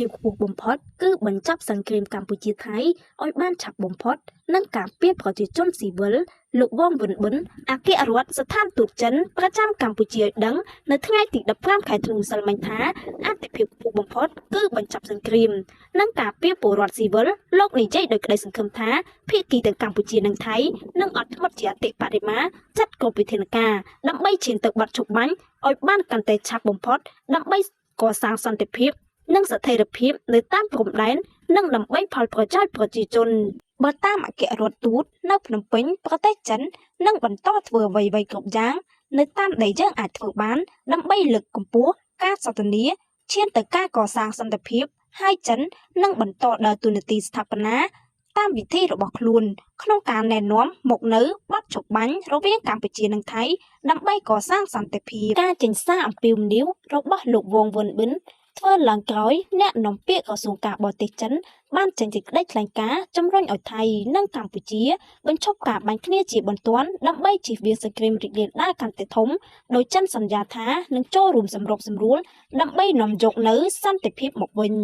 ភាពខ្ពស់បំផុតគឺបញ្ចប់សង្គ្រាមកម្ពុជាថៃឲ្យបានឆាប់បំផុតនិងការពារប្រជាជនស៊ីវិលលោកវងវិនប៊ុនអគ្គរដ្ឋស្ថានទូតចិនប្រចាំកម្ពុជាឲ្យដឹងនៅថ្ងៃទី15ខែធ្នូម្សិលមិញថាអត្ថិភាពខ្ពស់បំផុតគឺបញ្ចប់សង្គ្រាមនិងការពារពលរដ្ឋស៊ីវិលលោកនិយាយដោយក្តីសង្ឃឹមថាភាគីទាំងកម្ពុជានិងថៃនឹងអត់ធ្មត់ជាអតិបរមាចាត់គ្រប់វិធានការដើម្បីឈានទៅបទឈប់បាញ់ឲ្យបានកាន់តែឆាប់បំផុតដើម្បីកសាងសន្តិភាពនិងស្ថិរភាពនៅតាមព្រំដែននិងដើម្បីផលប្រយោជន៍ប្រជាជនបើតាមអគ្គរដ្ឋទូតនៅភ្នំពេញប្រទេសចិននឹងបន្តធ្វើអ្វីៗគ្រប់យ៉ាងនៅតាមដែលយើងអាចធ្វើបានដើម្បីលើកកម្ពស់ការសន្ទនាឈានទៅការកសាងសន្តិភាពហើយចិននឹងបន្តដើរតួនាទីស្ថាបនាតាមវិធីរបស់ខ្លួនក្នុងការណែនាំមកនៅបទឈប់បាញ់រវាងកម្ពុជានិងថៃដើម្បីកសាងសន្តិភាពការចេញសារអំពាវនាវរបស់លោកវងវុនប៊ិនធ្វើឡើងក្រោយអ្នកនាំពាក្យក្រសួងការបរទេសចិនបានចេញសេចក្តីថ្លែងការណ៍ជំរុញឲ្យថៃនិងកម្ពុជាបញ្ឈប់ការបាញ់គ្នាជាបន្ទាន់ដើម្បីជៀសវាងសង្គ្រាមរីករាលដាលកាន់តែធំដោយចិនសន្យាថានឹងចូលរួមសម្របសម្រួលដើម្បីនាំយកនូវសន្តិភាពមកវិញ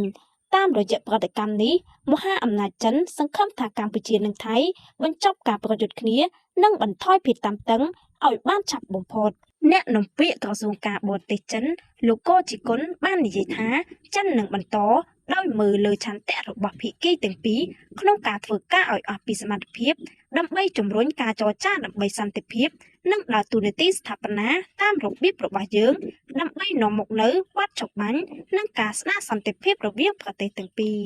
តាមរយៈប្រតិកម្មនេះមហាអំណាចចិនសង្ឃឹមថាកម្ពុជានិងថៃបញ្ចប់ការប្រយុទ្ធគ្នានិងបន្ថយភាពតានតឹងឲ្យបានឆាប់បំផុតអ្នកនាំពាក្យក្រសួងការបរទេសចិនលោកកូជីគុនបាននិយាយថាចិននឹងបន្តដោយមើលលើឆន្ទៈរបស់ភាគីទាំងពីរក្នុងការធ្វើការឲ្យអស់ពីសមត្ថភាពដើម្បីជំរុញការចរចាដើម្បីសន្តិភាពនិងដើរតួនាទីស្ថាបនាតាមរបៀបរបស់យើងដើម្បីនាំមកនូវបទចុះបាញ់និងការស្ដារសន្តិភាពរវាងប្រទេសទាំងពីរ